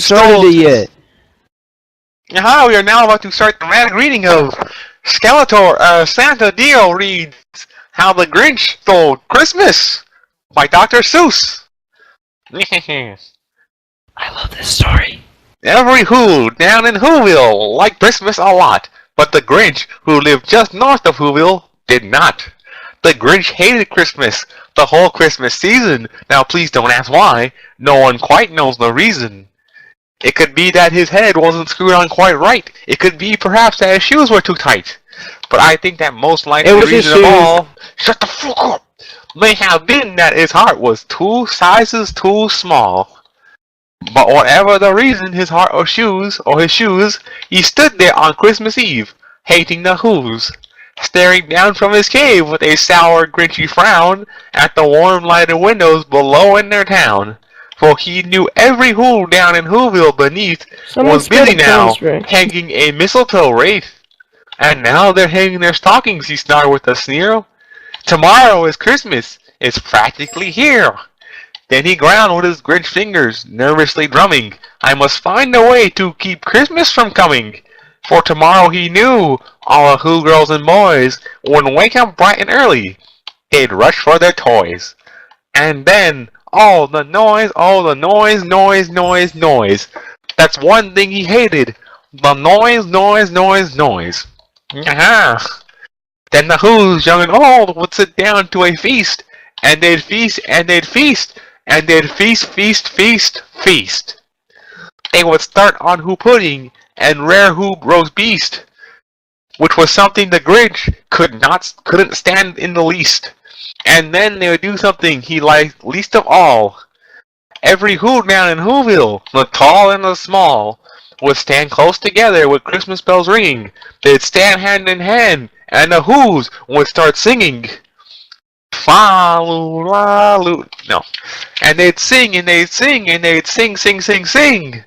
started it yet. Hi, we are now about to start the dramatic reading of Skeletor, Santa Dio reads How the Grinch Stole Christmas by Dr. Seuss. I love this story. Every Who down in Whoville liked Christmas a lot, but the Grinch, who lived just north of Whoville, did not. The Grinch hated Christmas, the whole Christmas season. Now please don't ask why, no one quite knows the reason. It could be that his head wasn't screwed on quite right. It could be perhaps that his shoes were too tight. But I think that most likely the reason of all, shut the fuck up, may have been that his heart was 2 sizes too small. But whatever the reason, his heart or his shoes, he stood there on Christmas Eve, hating the Who's, staring down from his cave with a sour, grinchy frown at the warm lighted windows below in their town. For he knew every Who down in Whoville beneath was busy now, hanging a mistletoe wreath. And now they're hanging their stockings, he snarled with a sneer. Tomorrow is Christmas, it's practically here. Then he ground with his Grinch fingers, nervously drumming, I must find a way to keep Christmas from coming. For tomorrow he knew all the Who girls and boys would wake up bright and early. They'd rush for their toys. And then all the noise, noise. That's one thing he hated. The noise. Aha! Then the Who's, young and old, would sit down to a feast. And they'd feast, and they'd feast, and they'd feast. They would start on Who pudding and rare Who roast beast, which was something the Grinch couldn't stand in the least. And then they would do something he liked least of all. Every Who down in Whoville, the tall and the small, would stand close together with Christmas bells ringing. They'd stand hand in hand, and the Who's would start singing. Fa-lu-la-lu. No. And they'd sing, and they'd sing, and they'd sing.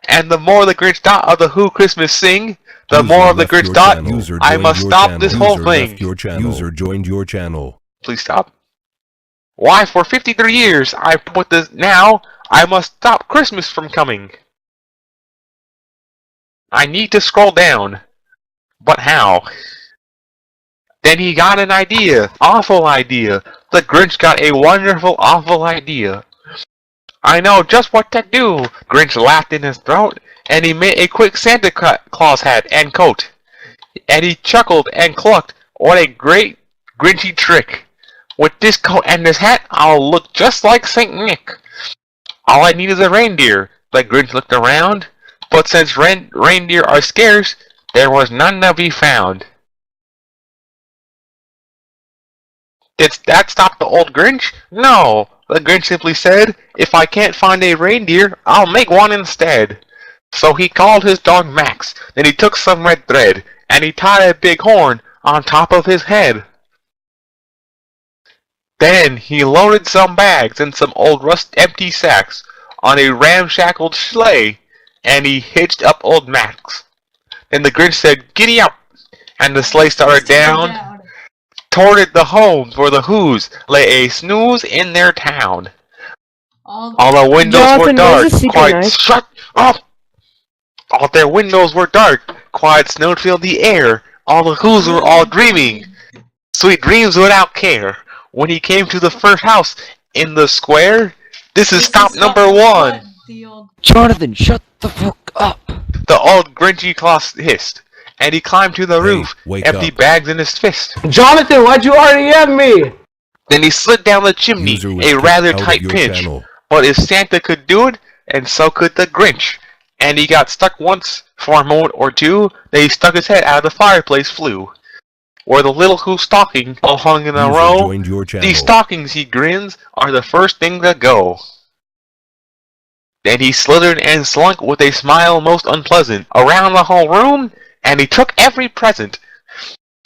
And the more the Grinch thought of the Who Christmas sing, the more of the Grinch thought, I must stop this whole thing. User joined your channel. Please stop. Why, for 53 years I put this now, I must stop Christmas from coming. I need to scroll down. But how? Then he got an idea. Awful idea. The Grinch got a wonderful, awful idea. I know just what to do. Grinch laughed in his throat, and he made a quick Santa Claus hat and coat. And he chuckled and clucked. What a great Grinchy trick. With this coat and this hat, I'll look just like Saint Nick. All I need is a reindeer. The Grinch looked around, but since reindeer are scarce, there was none to be found. Did that stop the old Grinch? No, the Grinch simply said, if I can't find a reindeer, I'll make one instead. So he called his dog Max, then he took some red thread, and he tied a big horn on top of his head. Then he loaded some bags and some old empty sacks on a ramshackled sleigh, and he hitched up old Max. Then the Grinch said, giddy up, and the sleigh started down toward the homes where the Who's lay a snooze in their town. All the windows were dark. Quiet, shut up! All their windows were dark. Quiet snow filled the air. All the Who's were all dreaming sweet dreams without care. When he came to the first house in the square, this is stop number 1. Jonathan, shut the fuck up. The old Grinchy Claus hissed, and he climbed to the roof, empty bags in his fist. Jonathan, why'd you REM me? Then he slid down the chimney, a rather tight pinch. But if Santa could do it, and so could the Grinch. And he got stuck once for a moment or two, then he stuck his head out of the fireplace flue. Where the little Who stocking all hung in a row. These stockings, he grins, are the first thing that go. Then he slithered and slunk with a smile most unpleasant around the whole room, and he took every present.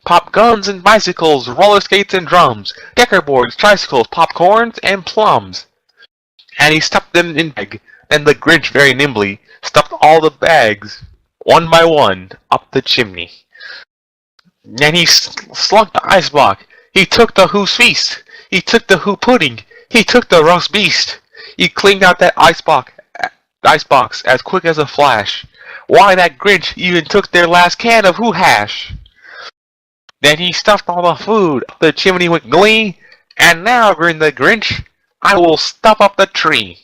Pop guns and bicycles, roller skates and drums, checkerboards, tricycles, popcorns, and plums. And he stuffed them in bag. Then the Grinch very nimbly stuffed all the bags, one by one, up the chimney. Then he slunk the ice block. He took the Who's feast. He took the Who pudding. He took the roast beast. He cleaned out that ice block icebox as quick as a flash. Why, that Grinch even took their last can of Who Hash. Then he stuffed all the food up the chimney with glee, and now, grinned the Grinch, I will stuff up the tree.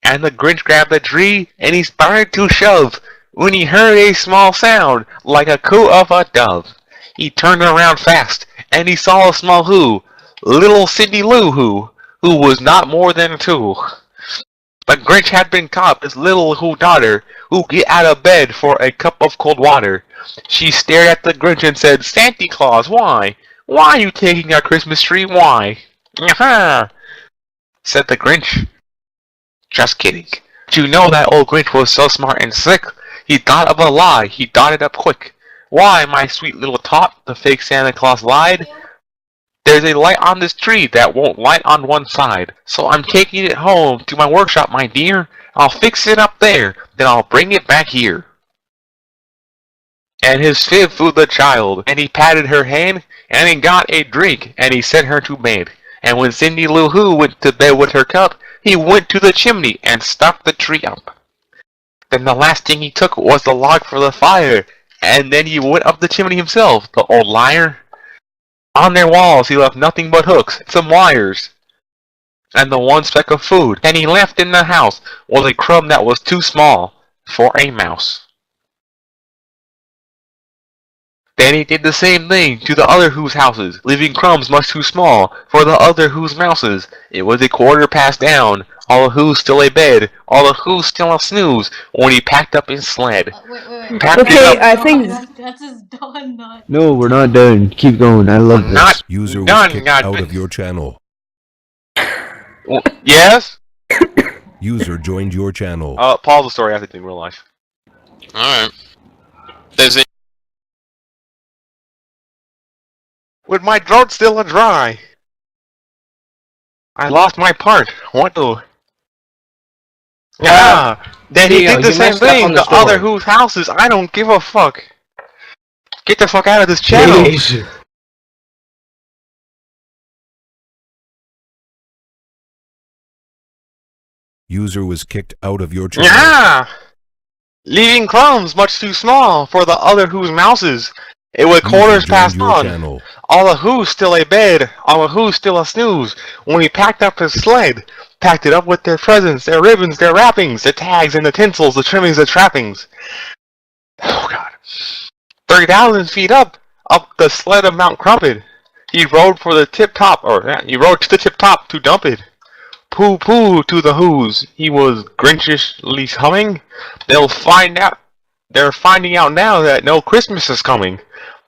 And the Grinch grabbed the tree, and he started to shove, when he heard a small sound, like a coo of a dove. He turned around fast, and he saw a small Who, little Cindy Lou who was not more than 2. The Grinch had been caught his little Who daughter, who get out of bed for a cup of cold water. She stared at the Grinch and said, Santa Claus, why? Why are you taking our Christmas tree? Why? Aha! Said the Grinch. Just kidding. Did you know that old Grinch was so smart and slick? He thought of a lie, he thought it up quick. Why, my sweet little tot, the fake Santa Claus lied. There's a light on this tree that won't light on one side, so I'm taking it home to my workshop, my dear. I'll fix it up there, then I'll bring it back here. And his fib flew the child, and he patted her hand, and he got a drink, and he sent her to bed. And when Cindy Lou Who went to bed with her cup, he went to the chimney and stuffed the tree up. Then the last thing he took was the log for the fire, and then he went up the chimney himself, the old liar. On their walls he left nothing but hooks, some wires, and the one speck of food. And he left in the house was a crumb that was too small for a mouse. Then he did the same thing to the other Who's houses, leaving crumbs much too small for the other Who's mouses. It was a quarter past down, all the Who's still a bed, all the Who's still a snooze, when he packed up his sled. Wait. Okay, I think. That's just done, not. No, we're not done. Keep going. I love this. Not User was done, kicked God. out of your channel. Yes? User joined your channel. Pause the story after in real life. Alright. There's it. With my throat still dry. I lost my part. What the? Then he did the same thing. The other Who's houses. I don't give a fuck. Get the fuck out of this channel. Jeez. User was kicked out of your channel. Yeah. Leaving crumbs much too small for the other Who's mouses. It was User quarters joined past your on. channel. All the Who's still a bed, all the Who's still a snooze. When he packed up his sled, packed it up with their presents, their ribbons, their wrappings, the tags and the tinsels, the trimmings, the trappings. Oh God. 30,000 feet up the sled of Mount Crumpet. He rode for the tip top, he rode to the tip top to dump it. Pooh pooh to the Who's. He was Grinchishly humming. They're finding out now that no Christmas is coming.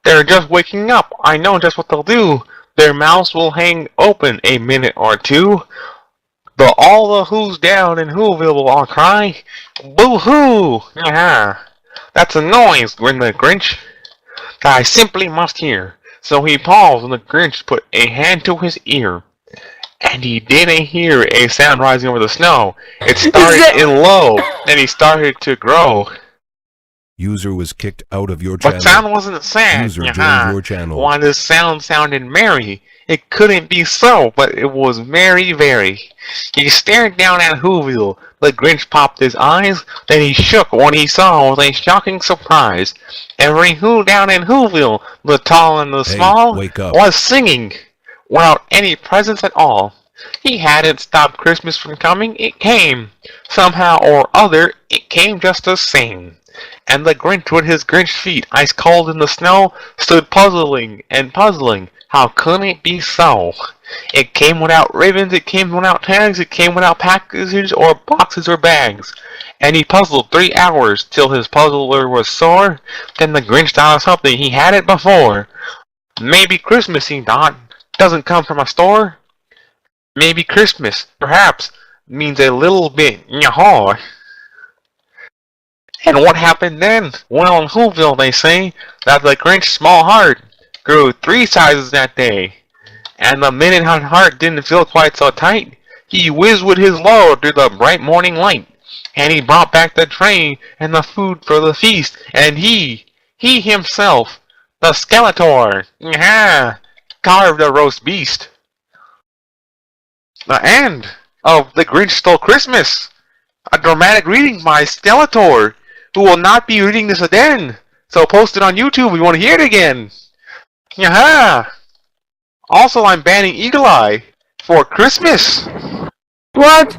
They're just waking up. I know just what they'll do. Their mouths will hang open a minute or two. But all the Who's down in Whoville will all cry, boo-hoo! That's a noise, grinned the Grinch, that I simply must hear. So he paused and the Grinch put a hand to his ear. And he didn't hear a sound rising over the snow. It started in low, then he started to grow. User was kicked out of your channel. But sound wasn't sad. User joined your channel. Why, this sound sounded merry. It couldn't be so, but it was merry very. He stared down at Whoville. The Grinch popped his eyes. Then he shook when he saw with a shocking surprise. Every Who down in Whoville, the tall and the small, wake up. was singing without any presents at all. He hadn't stopped Christmas from coming. It came. Somehow or other, it came just the same. And the Grinch with his Grinch feet ice cold in the snow stood puzzling and puzzling. How could it be so? It came without ribbons, it came without tags, it came without packages or boxes or bags. And he puzzled 3 hours till his puzzler was sore. Then the Grinch thought of something he hadn't before. Maybe Christmas, he thought, doesn't come from a store. Maybe Christmas, perhaps, means a little bit yahaw. And what happened then? Well, in Whoville they say that the Grinch's small heart grew 3 sizes that day. And the minute his heart didn't feel quite so tight, he whizzed with his load through the bright morning light. And he brought back the tray and the food for the feast. And he himself, the Skeletor, carved a roast beast. The end of The Grinch Stole Christmas. a dramatic reading by Skeletor, who will not be reading this again. So post it on YouTube if you want to hear it again. Yaha! Also, I'm banning Eagle Eye for Christmas. What?